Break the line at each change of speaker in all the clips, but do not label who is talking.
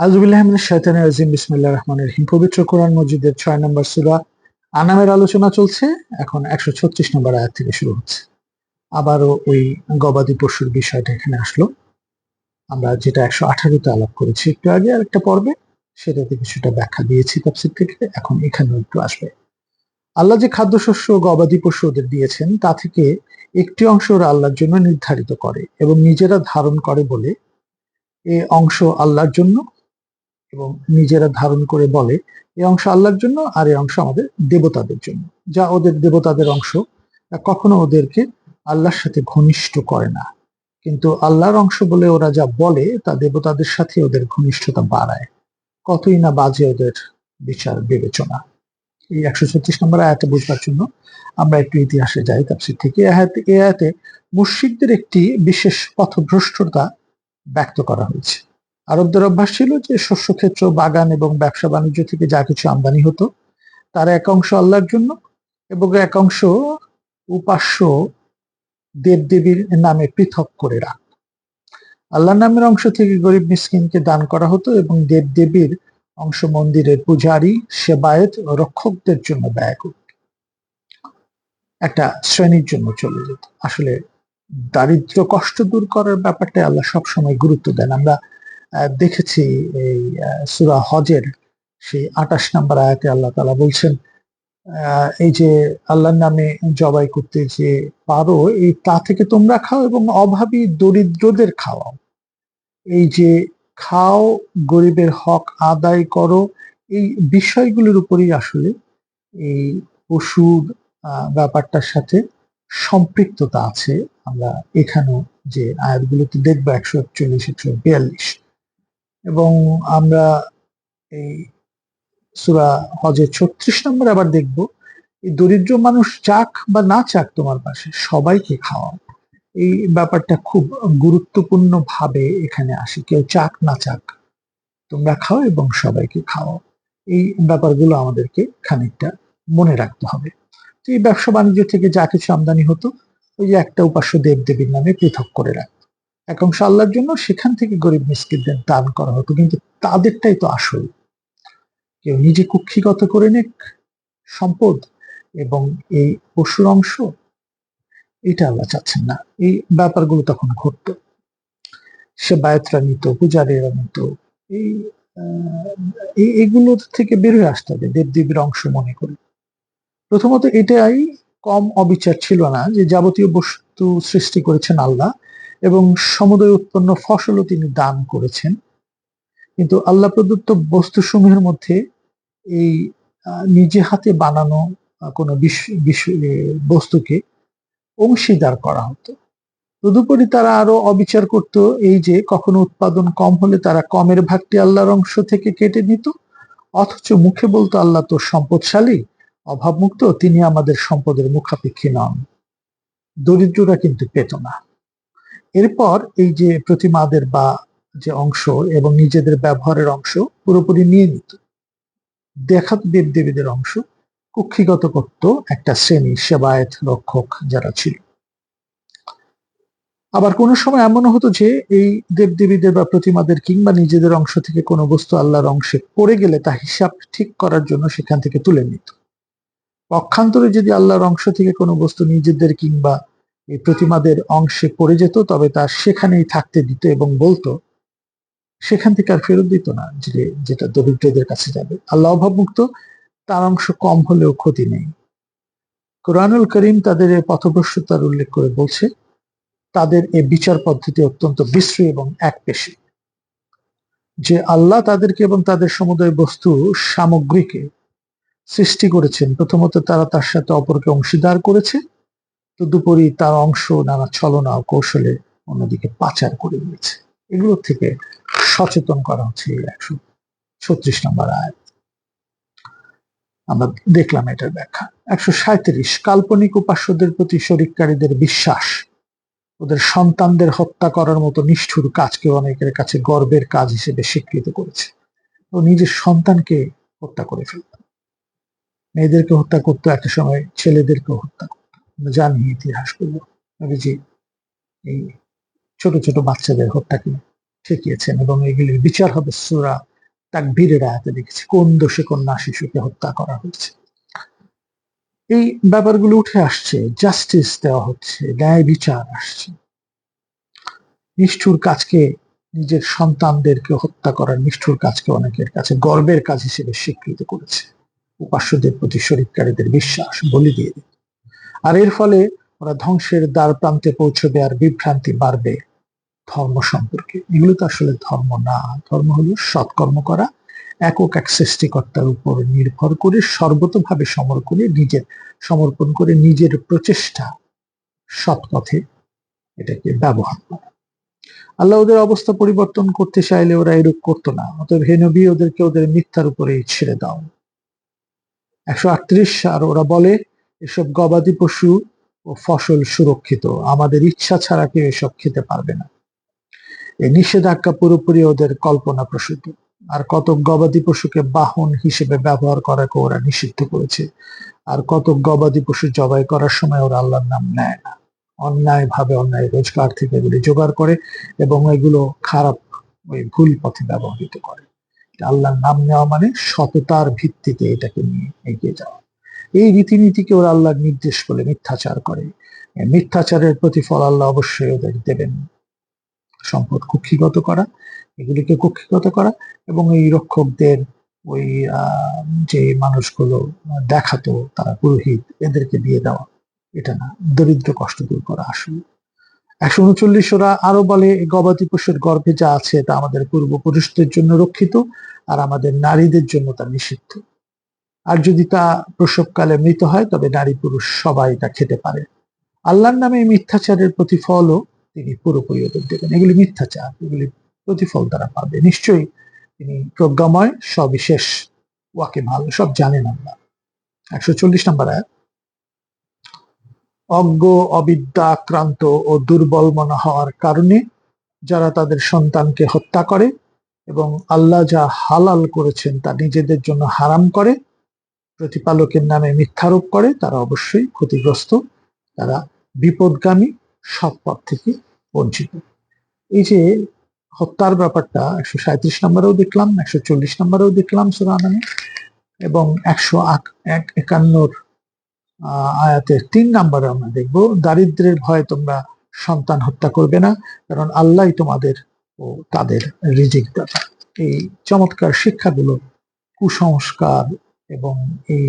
আউযুবিল্লাহি মিনাশ শাইতানির রাজিম। বিসমিল্লাহির রহমানির রহিম। পবিত্র কোরআন মজিদের 6 নম্বর সূরা আনামের আলোচনা চলছে। এখন 136 নম্বর আয়াত থেকে শুরু হচ্ছে। আবারও ওই গবাদি পশুর বিষয়টা এখানে আসলো। আমরা যেটা 118তে আলাপ করেছি একটু আগে আরেকটা পর্বে, সেটাতে কিছুটা ব্যাখ্যা দিয়েছি তাফসীর থেকে। এখন এখানেও একটু আসবে। আল্লাহ যে খাদ্যশস্য ও গবাদি পশু ওদের দিয়েছেন তা থেকে একটি অংশ ওরা আল্লাহর জন্য নির্ধারিত করে এবং নিজেরা ধারণ করে বলে এ অংশ আল্লাহর জন্য, এবং নিজেরা ধারণ করে বলে এই অংশ আল্লাহর জন্য আর এই অংশ আমাদের দেবতাদের জন্য। যা ওদের দেবতাদের অংশ, তা কখনো ওদেরকে আল্লাহর সাথে ঘনিষ্ঠ করে না, কিন্তু আল্লাহর অংশ বলে ওরা যা বলে তা দেবতাদের সাথে ওদের ঘনিষ্ঠতা বাড়ায়। কতই না বাজে ওদের বিচার বিবেচনা। এই 136 নম্বর আয়াতে বুঝবার জন্য আমরা একটু ইতিহাসে যাই তাফসীর থেকে। এই আয়াতে মুশরিকদের একটি বিশেষ পথভ্রষ্টতা ব্যক্ত করা হয়েছে। আরবদের অভ্যাস ছিল যে শস্যক্ষেত্র, বাগান এবং ব্যবসা বাণিজ্য থেকে যা কিছু আমদানি হতো তার এক অংশ আল্লাহর জন্য এবং এক অংশ উপাস্য দেবদেবীর নামে পৃথক করে রাখত। আল্লাহর নামের অংশ থেকে গরিব মিসকিনকে দান করা হতো এবং দেবদেবীর অংশ মন্দিরের পূজারী, সেবায়েত ও রক্ষকদের জন্য ব্যয় করত। একটা শ্রেণীর জন্য চলে যেত। আসলে দারিদ্র কষ্ট দূর করার ব্যাপারটা আল্লাহ সবসময় গুরুত্ব দেন। আমরা দেখেছি এই সূরা হজের সেই 28 নম্বর আয়াতে আল্লাহ তাআলা বলছেন, এই যে আল্লাহর নামে জবাই করতে যে পারো এই তা থেকে তোমরা খাও এবং অভাবী দরিদ্রদের খাওয়াও। এই যে খাও, গরিবের হক আদায় করো, এই বিষয়গুলোর উপরই আসলে এই পশুর ব্যাপারটার সাথে সম্পৃক্ততা আছে। আমরা এখানেও যে আয়াতগুলোতে দেখবো 141, 142, এবং আমরা এই সূরা হজের 36 নম্বর আবার দেখব, এই দরিদ্র মানুষ চাক বা না চাক তোমার পাশে সবাইকে খাওয়াও। এই ব্যাপারটা খুব গুরুত্বপূর্ণ ভাবে এখানে আসে। কেউ চাক না চাক তোমরা খাও এবং সবাইকে খাওয়াও। এই ব্যাপারগুলো আমাদেরকে খানিকটা মনে রাখতে হবে। তো এই ব্যবসা বাণিজ্য থেকে যা কিছু আমদানি হতো ওই যে একটা উপাস্য দেবদেবীর নামে পৃথক করে রাখতো। এক অংশ আল্লাহর জন্য, সেখান থেকে গরিব মিসকিনদের দান করা হতো, কিন্তু তাদেরটাই তো আসল। কেউ নিজে কুক্ষিগত করে নিক সম্পদ এবং এই পশুর অংশ, এটা আল্লাহ চাচ্ছেন না। এই ব্যাপারগুলো তখন ঘটতো। সেবায়েতরা নিত, পূজারীরা নিত, এই এগুলোর থেকে বের হয়ে আসতে হবে দেবদেবীর অংশ মনে করে। প্রথমত এটাই কম অবিচার ছিল না যে যাবতীয় বস্তু সৃষ্টি করেছেন আল্লাহ এবং সমুদয় উৎপন্ন ফসলও তিনি দান করেছেন, কিন্তু আল্লাহ প্রদত্ত বস্তুসমূহের মধ্যে এই নিজে হাতে বানানো কোনো বস্তুকে অংশীদার করা হতো। তদুপরি তারা আরো অবিচার করত, এই যে কখনো উৎপাদন কম হলে তারা কমের ভাগটি আল্লাহর অংশ থেকে কেটে নিত, অথচ মুখে বলতো আল্লাহ তো সম্পদশালী, অভাবমুক্ত, তিনি আমাদের সম্পদের মুখাপেক্ষী নন। দরিদ্ররা কিন্তু পেত না। এরপর এই যে প্রতিমাদের বা যে অংশ এবং নিজেদের ব্যবহারের অংশ পুরোপুরি নিয়ে নিত। দেখাত দেবদেবীদের অংশ কুক্ষিগত করত একটা শ্রেণী, সেবায়েত রক্ষক যারা ছিল। আবার কোনো সময় এমনও হতো যে এই দেবদেবীদের বা প্রতিমাদের কিংবা নিজেদের অংশ থেকে কোনো বস্তু আল্লাহর অংশে পড়ে গেলে তা হিসাব ঠিক করার জন্য সেখান থেকে তুলে নিত। পক্ষান্তরে যদি আল্লাহর অংশ থেকে কোনো বস্তু নিজেদের কিংবা এই প্রতিমাদের অংশে পড়ে যেত তবে তা সেখানেই থাকতে দিত এবং বলতো, সেখান থেকে আর ফেরত দিত না, যেটা দরিদ্রদের কাছে যাবে। আল্লাহ অভাবমুক্ত, তার অংশ কম হলেও ক্ষতি নেই। কুরআনুল করিম তাদের এই পথভ্রষ্টতার উল্লেখ করে বলছে, তাদের এই বিচার পদ্ধতি অত্যন্ত বিশ্রী এবং একপেশী। যে আল্লাহ তাদেরকে এবং তাদের সমুদয় বস্তু সামগ্রীকে সৃষ্টি করেছেন, প্রথমত তারা তার সাথে অপরকে অংশীদার করেছে, তদুপরি তার অংশ নানা ছলনা ও কৌশলে অন্যদিকে পাচার করে দিয়েছে। এগুলো থেকে সচেতন করা হচ্ছে এই 136 নম্বর আয়াত। আমরা দেখলাম এটার ব্যাখ্যা। 137, কাল্পনিক উপাস্যদের প্রতি শরিককারীদের বিশ্বাস ওদের সন্তানদের হত্যা করার মতো নিষ্ঠুর কাজকে অনেকের কাছে গর্বের কাজ হিসেবে স্বীকৃত করেছে। ও নিজের সন্তানকে হত্যা করে ফেলত, মেয়েদেরকে হত্যা করতো, একটা সময় ছেলেদেরকে হত্যা করতো। আমরা জানি ইতিহাসগুলো। নবীজি এই ছোট ছোট বাচ্চাদের হত্যাকে ঠেকিয়েছেন এবং এগুলির বিচার হবে সূরা তাকবীরের আয়াতে দেখেছি কোন দোষে কন্যা শিশুকে হত্যা করা হয়েছে। এই ব্যাপারগুলো উঠে আসছে, জাস্টিস দেওয়া হচ্ছে, ন্যায় বিচার আসছে। নিষ্ঠুর কাজকে, নিজের সন্তানদেরকে হত্যা করার নিষ্ঠুর কাজকে অনেকের কাছে গর্বের কাজ হিসেবে স্বীকৃত করেছে। উপাস্যদের প্রতি শরীরকারীদের বিশ্বাস বলি দিয়ে দিত। আর এর ফলে ওরা ধ্বংসের দ্বার প্রান্তে পৌঁছবে আর বিভ্রান্তি বাড়বে ধর্ম সম্পর্কে। এগুলো তো আসলে ধর্ম না। ধর্ম হলো সৎকর্ম করা, একক এক সৃষ্টিকর্তার উপর নির্ভর করে সর্বতভাবে সমর্পণ করে নিজের প্রচেষ্টা সৎ পথে এটাকে ব্যবহার করা। আল্লাহ ওদের অবস্থা পরিবর্তন করতে চাইলে ওরা এরূপ করতো না। অতএব হে নবী, ওদেরকে ওদের মিথ্যার উপরে ছেড়ে দাও। 138। আর ওরা বলে, এসব গবাদি পশু ও ফসল সুরক্ষিত, আমাদের ইচ্ছা ছাড়া কেউ এসব খেতে পারবে না। এই নিষেধাজ্ঞা পুরোপুরি ওদের কল্পনা প্রসূত। আর কত গবাদি পশুকে বাহন হিসেবে ব্যবহার করাকে ওরা নিষিদ্ধ করেছে। আর কত গবাদি পশু জবাই করার সময় ওরা আল্লাহর নাম নেয় না, অন্যায় ভাবে অন্যায় রোজগার থেকে এগুলি জোগাড় করে এবং এগুলো খারাপ ওই ভুল পথে ব্যবহৃত করে। আল্লাহর নাম নেওয়া মানে সততার ভিত্তিতে এটাকে নিয়ে এগিয়ে যাওয়া। এই রীতিনীতিকে ওরা আল্লাহর নির্দেশ করলে মিথ্যাচার করে। মিথ্যাচারের প্রতিফল আল্লাহ অবশ্যই ওদের দেবেন। সম্পদ কুক্ষিগত করা, এগুলিকে কুক্ষিগত করা, এবং এই রক্ষকদের ওই যে মানুষগুলো দেখাতো তারা পুরোহিত, এদেরকে দিয়ে দেওয়া, এটা না, দরিদ্র কষ্ট দূর করা আসলে। 139 ওরা আরো বলে, গবাদি পশুর গর্ভে যা আছে তা আমাদের পূর্বপুরুষদের জন্য রক্ষিত আর আমাদের নারীদের জন্য তা নিষিদ্ধ। আর যদি তা প্রসবকালে মৃত হয় তবে নারী পুরুষ সবাই তা খেতে পারে। আল্লাহর নামে মিথ্যাচারের প্রতিফলও তিনি পুরোপুরি ওদের দেবেন। এগুলি মিথ্যাচার, এগুলি প্রতিফল তারা পাবে নিশ্চয়ই। তিনি প্রজ্ঞাময়, সবিশেষ, ওয়াকে ভালো, সব জানেন আল্লাহ। 140 নম্বর আয়াত। অজ্ঞ, অবিদ্যা আক্রান্ত ও দুর্বল মনে হওয়ার কারণে যারা তাদের সন্তানকে হত্যা করে এবং আল্লাহ যা হালাল করেছেন তা নিজেদের জন্য হারাম করে, প্রতিপালকের নামে মিথ্যারোপ করে, তারা অবশ্যই ক্ষতিগ্রস্ত, তারা বিপদগামী, সৎ পথ থেকে বঞ্চিত। এই যে হত্যার ব্যাপারটা 137 নম্বরেও দেখলাম, 140 নম্বরেও দেখলাম সূরা আনামে, এবং 151 আয়াতের 3 নম্বরে আমরা দেখব, দারিদ্রের ভয়ে তোমরা সন্তান হত্যা করবে না, কারণ আল্লাহ তোমাদের ও তাদের রিজিক দাতা। এই চমৎকার শিক্ষাগুলো, কুসংস্কার এবং এই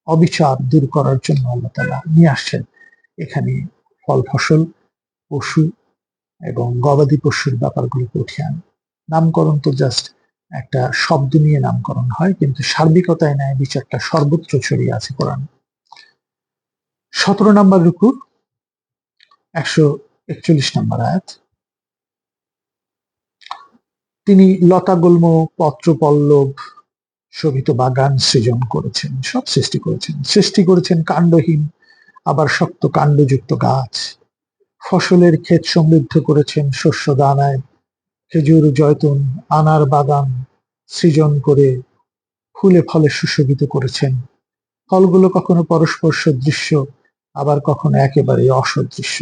অবিচার দূর করার জন্য আল্লাহ তাআলা নিয়ে আসছেন এখানে ফল ফসল, পশু এবং গবাদি পশুর ব্যাপারগুলোকে উঠিয়ে আন। নামকরণ তো জাস্ট একটা শব্দ নিয়ে নামকরণ হয়, কিন্তু সার্বিকতায় ন্যায় বিচারটা সর্বত্র ছড়িয়ে আছে কোরআন। 17 নম্বর রুকু, 141 নম্বর আয়াত। তিনি লতা গুল্ম, পত্র পল্লব শোভিত বাগান সৃজন করেছেন, সব সৃষ্টি করেছেন কাণ্ডহীন আবার শক্ত কাণ্ডযুক্ত গাছ। ফসলের ক্ষেত সমৃদ্ধ করেছেন শস্য দানায়, খেজুর, জয়তুন, আনার বাগান সৃজন করে ফুলে ফলে সুশোভিত করেছেন। ফলগুলো কখনো পরস্পর সদৃশ্য, আবার কখনো একেবারে অসদৃশ্য,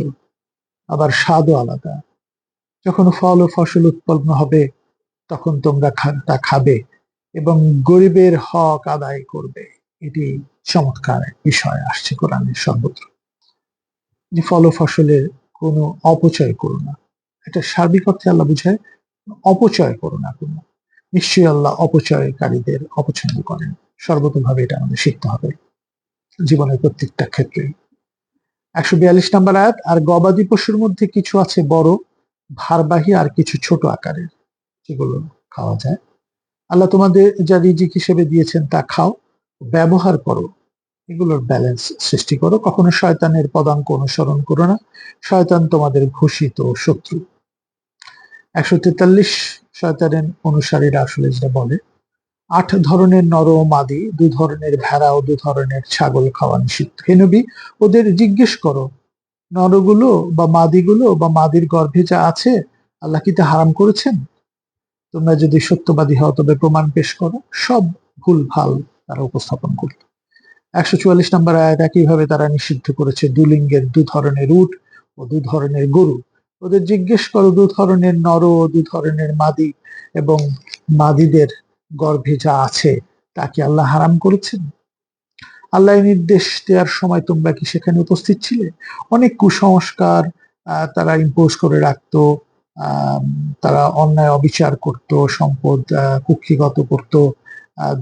আবার স্বাদও আলাদা। যখন ফল ও ফসল উৎপন্ন হবে তখন তোমরা তা খাবে এবং গরিবের হক আদায় করবে। এটি চমৎকার বিষয় আসছে কোরআনের সর্বত্র, যে ফল ও ফসলের কোনো অপচয় করো না। এটা সার্বিক অর্থে আল্লাহ বুঝায় অপচয় করো না কোনো। নিশ্চয়ই আল্লাহ অপচয়কারীদের অপছন্দ করেন। সর্বতভাবে এটা আমাদের শিখতে হবে জীবনের প্রত্যেকটা ক্ষেত্রে। 142 নম্বর আয়াত। আর গবাদি পশুর মধ্যে কিছু আছে বড়, ভারবাহী, আর কিছু ছোট আকারের, যেগুলো খাওয়া যায়। আল্লাহ তোমাদের যা রিজিক হিসেবে দিয়েছেন তা খাও, ব্যবহার করো, এগুলোর ব্যালেন্স সৃষ্টি করো। কখনো শয়তানের পদাঙ্ক অনুসরণ করো না, শয়তান তোমাদের ঘোষিত শত্রু। 143 শয়তানের অনুসারীরা আসলে যেটা বলে, 8 ধরনের নর ও মাদি, 2 ধরনের ভেড়া ও 2 ধরনের ছাগল খাওয়া নিষিদ্ধ। হে নবী, ওদের জিজ্ঞেস করো, নরগুলো বা মাদিগুলো বা মাদির গর্ভে যা আছে আল্লাহ কি তা হারাম করেছেন? তোমরা যদি সত্যবাদী হও তবে প্রমাণ পেশ করো। সব ভুল ভাল তারা উপস্থাপন করত। 144 নম্বর আয়াত। একইভাবে তারা নিষিদ্ধ করেছে 2 লিঙ্গের 2 ধরনের উট ও 2 ধরনের গরু। ওদের জিজ্ঞেস করো 2 ধরনের নর ও 2 ধরনের মাদি এবং মাদিদের গর্ভে যা আছে তা কি আল্লাহ হারাম করেছেন? আল্লাহ নির্দেশ দেওয়ার সময় তোমরা কি সেখানে উপস্থিত ছিলে? অনেক কুসংস্কার তারা ইম্পোজ করে রাখতো। আহ, তারা অন্যায় অবিচার করত, সম্পদ কুক্ষিগত করত,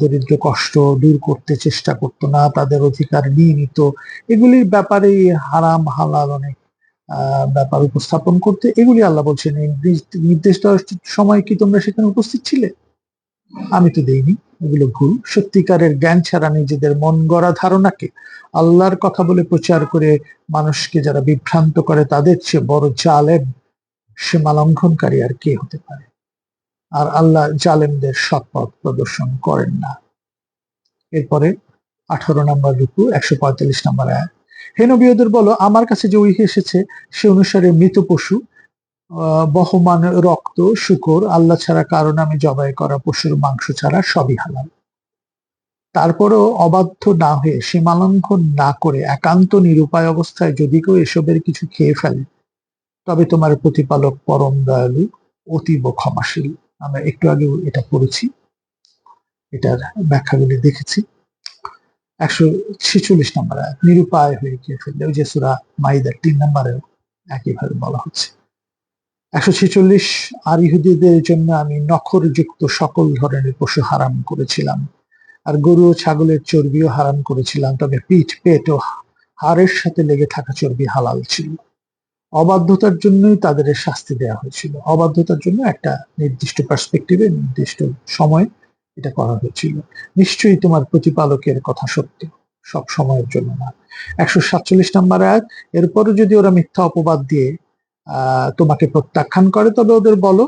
দরিদ্র কষ্ট দূর করতে চেষ্টা করতো না, তাদের অধিকার নিয়ে নিত। এগুলির ব্যাপারে হারাম হালাল অনেক ব্যাপার উপস্থাপন করতে, এগুলি আল্লাহ বলছেন নির্দেশ দেওয়ার সময় কি তোমরা সেখানে উপস্থিত ছিলে? আমি তো দেইনি। এগুলো ভুল। সত্যিকারের জ্ঞান ছাড়া নিজেদের মন গড়া ধারণাকে আল্লাহর কথা বলে প্রচার করে মানুষকে যারা বিভ্রান্ত করে, তাদের চেয়ে বড় জালেম সীমা লঙ্ঘনকারী আর কে হতে পারে? আর আল্লাহ জালেমদের সৎ পথ প্রদর্শন করেন না। এরপরে 18 নম্বর রুকু 145 নম্বর আয়াত। হে নবী, ওদের বলো, আমার কাছে যে ওহী এসেছে সে অনুসারে মৃত পশু, বহমান রক্ত, শূকর, আল্লাহ ছাড়া কারো নামে জবাই করা পশুর মাংস ছাড়া সবই হালাল। তারপরও অবাধ্য না হয়ে সীমালঙ্ঘন না করে একান্ত নিরুপায় অবস্থায় যদি কেউ এসবের কিছু খেয়ে ফেলে, তবে তোমার প্রতিপালক পরম দয়ালু, অতীব ক্ষমাশীল। আমরা একটু আগে এটা পড়েছি, এটার ব্যাখ্যাগুলি দেখেছি। 146 নম্বর আয়াত, নিরুপায় হয়ে খেয়ে ফেললে, ওই যে সূরা মাইদার 3 নম্বরেও একইভাবে বলা হচ্ছে। 146, আর ইহুদীদের জন্য আমি নখরযুক্ত সকল ধরনের পশু হারাম করেছিলাম, আর গরু ও ছাগলের চর্বিও হারাম করেছিলাম, তবে পিঠ, পেট ও হাড়ের সাথে লেগে থাকা চর্বি হালাল ছিল। অবাধ্যতার জন্যই তাদের শাস্তি দেওয়া হয়েছিল। অবাধ্যতার জন্য একটা নির্দিষ্ট পার্সপেক্টিভে, নির্দিষ্ট সময় এটা করা হয়েছিল। নিশ্চয়ই তোমার প্রতিপালকের কথা সত্য, সব সময়ের জন্য না। 147 নম্বর আয়াত, এরপরও যদি ওরা মিথ্যা অপবাদ দিয়ে তোমাকে প্রত্যাখ্যান করে, তবে ওদের বলো,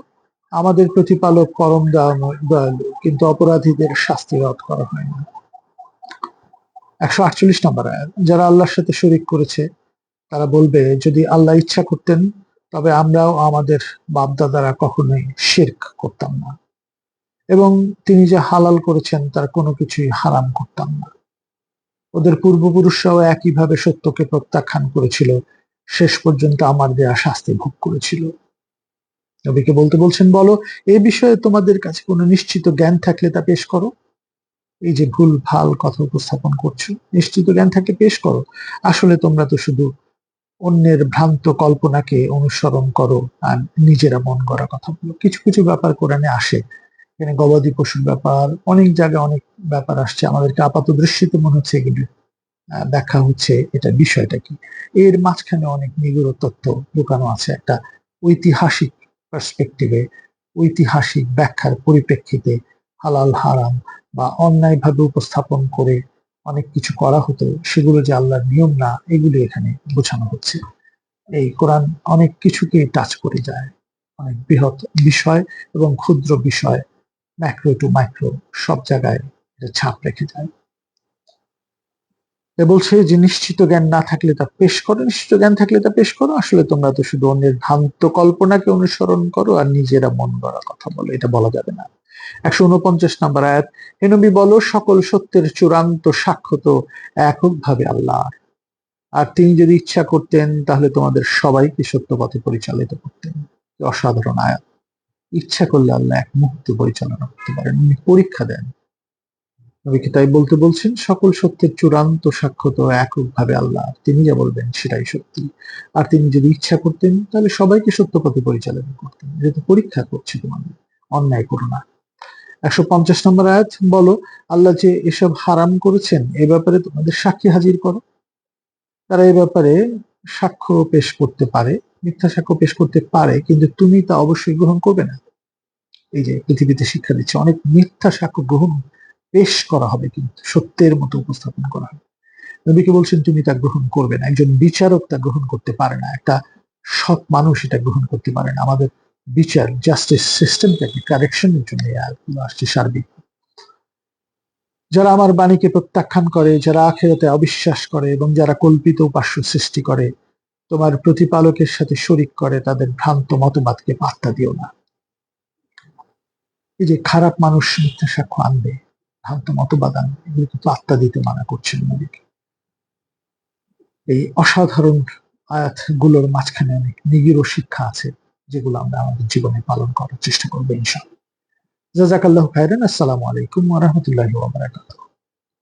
আমাদের প্রতিপালক পরম দয়ালু, কিন্তু অপরাধীদের শাস্তি রদ করা হয় না। 148 নম্বর আয়াত, যারা আল্লাহর সাথে শরীক করেছে তারা বলবে, যদি আল্লাহ ইচ্ছা করতেন তবে আমরাও আমাদের বাপদাদারা কখনোই শিরক করতাম না, এবং তিনি যে হালাল করেছেন তার কোনো কিছুই হারাম করতাম না। ওদের পূর্বপুরুষরাও একইভাবে সত্যকে প্রত্যাখ্যান করেছিল, শেষ পর্যন্ত আমার দেয়া শাস্তি ভোগ করেছিল। নবীকে বলতে বলছেন, বলো, এই বিষয়ে তোমাদের কাছে কোনো নিশ্চিত জ্ঞান থাকলে তা পেশ করো। এই যে ভুল ভাল কথা উপস্থাপন করছো, নিশ্চিত জ্ঞান থাকলে পেশ করো। আসলে তোমরা তো শুধু অন্যের ভ্রান্ত কল্পনাকে অনুসরণ করো আর নিজেরা মন গড়া কথা বলো। কিছু কিছু ব্যাপার কোরআনে আসে, এখানে গবাদি পশুর ব্যাপার, অনেক জায়গায় অনেক ব্যাপার আসছে, আমাদেরকে আপাত দৃষ্টিতে মনে হচ্ছে এগুলি ব্যাখ্যা হচ্ছে, এটা বিষয়টা কি। এর মাঝখানে অনেক নিগূঢ় তথ্য লুকানো আছে। একটা ঐতিহাসিক পার্সপেক্টিভে, ঐতিহাসিক ব্যাখ্যার পরিপ্রেক্ষিতে হালাল হারাম বা অন্যায়ভাবে উপস্থাপন করে অনেক কিছু করা হতো, সেগুলো যে আল্লাহর নিয়ম না, এগুলি এখানে বোঝানো হচ্ছে। এই কোরআন অনেক কিছুকে টাচ করে যায়, অনেক বৃহৎ বিষয় এবং ক্ষুদ্র বিষয়, ম্যাক্রো টু মাইক্রো, সব জায়গায় এটা ছাপ রেখে যায়। বলছে যে নিশ্চিত জ্ঞান না থাকলে তা পেশ করো, নিশ্চিত জ্ঞান থাকলে তা পেশ করো। আসলে তোমরা তো শুধু অন্যের ভ্রান্ত কল্পনাকে অনুসরণ করো আর নিজেরা মন গড়া কথা বলো, এটা বলা যাবে না। 149 নম্বর আয়াত, হে নবী বলো, সকল সত্যের চূড়ান্ত সাক্ষ্য তো এককভাবে আল্লাহ, আর তিনি যদি ইচ্ছা করতেন তাহলে তোমাদের সবাইকে সত্য পথে পরিচালিত করতেন। অসাধারণ আয়াত। ইচ্ছা করলে আল্লাহ এক মুহূর্তে পরিচালনা করতে পারেন, উনি পরীক্ষা দেন। নবীকে তাই বলতে বলছেন, সকল সত্যের চূড়ান্ত সাক্ষ্য তো এককভাবে আল্লাহ, তিনি যা বলবেন সেটাই সত্যি। আর তিনি যদি ইচ্ছা করতেন তাহলে সবাইকে সত্য পথে পরিচালনা করতেন। যেহেতু পরীক্ষা করছে তোমাদের, অন্যায় করো না। 150 নম্বর আয়াত, বলো, আল্লাহ যে এসব হারাম করেছেন এ ব্যাপারে তোমাদের সাক্ষী হাজির করো। তারা এ ব্যাপারে সাক্ষ্য পেশ করতে পারে, মিথ্যা সাক্ষ্য পেশ করতে পারে, কিন্তু তুমি তা অবশ্যই গ্রহণ করবে না। এই যে পৃথিবীতে শিক্ষা দিচ্ছে, অনেক মিথ্যা সাক্ষ্য গ্রহণ পেশ করা হবে, কিন্তু সত্যের মতো উপস্থাপন করা হবে। নবীকে বলছেন তুমি তা গ্রহণ করবে না, একজন বিচারক তা গ্রহণ করতে পারে না, একটা সৎ মানুষ এটা গ্রহণ করতে পারে না। আমাদের বিচার জাস্টিস সিস্টেমটাকে কারেকশনের জন্য আসছে সার্বিক। যারা আমার বাণীকে প্রত্যাখ্যান করে, যারা আখিরাতে অবিশ্বাস করে এবং যারা কল্পিত উপাস্য সৃষ্টি করে, তোমার প্রতিপালকের সাথে শরিক করে, তাদের ভ্রান্ত মতবাদকে পাত্তা দিও না। এই যে খারাপ মানুষ মিথ্যা সাক্ষ্য আনবে, ভ্রান্ত মতবাদ আনবে, এগুলোকে পাত্তা দিতে মানা করছেন নবীকে। এই অসাধারণ আয়াত গুলোর মাঝখানে অনেক নিগূঢ় শিক্ষা আছে, যেগুলো আমরা আমাদের জীবনে পালন করার চেষ্টা করবো ইনশাআল্লাহ। জাযাকাল্লাহু খাইরান। আসসালামু আলাইকুম ওয়া রাহমাতুল্লাহি ওয়া বারাকাতুহু।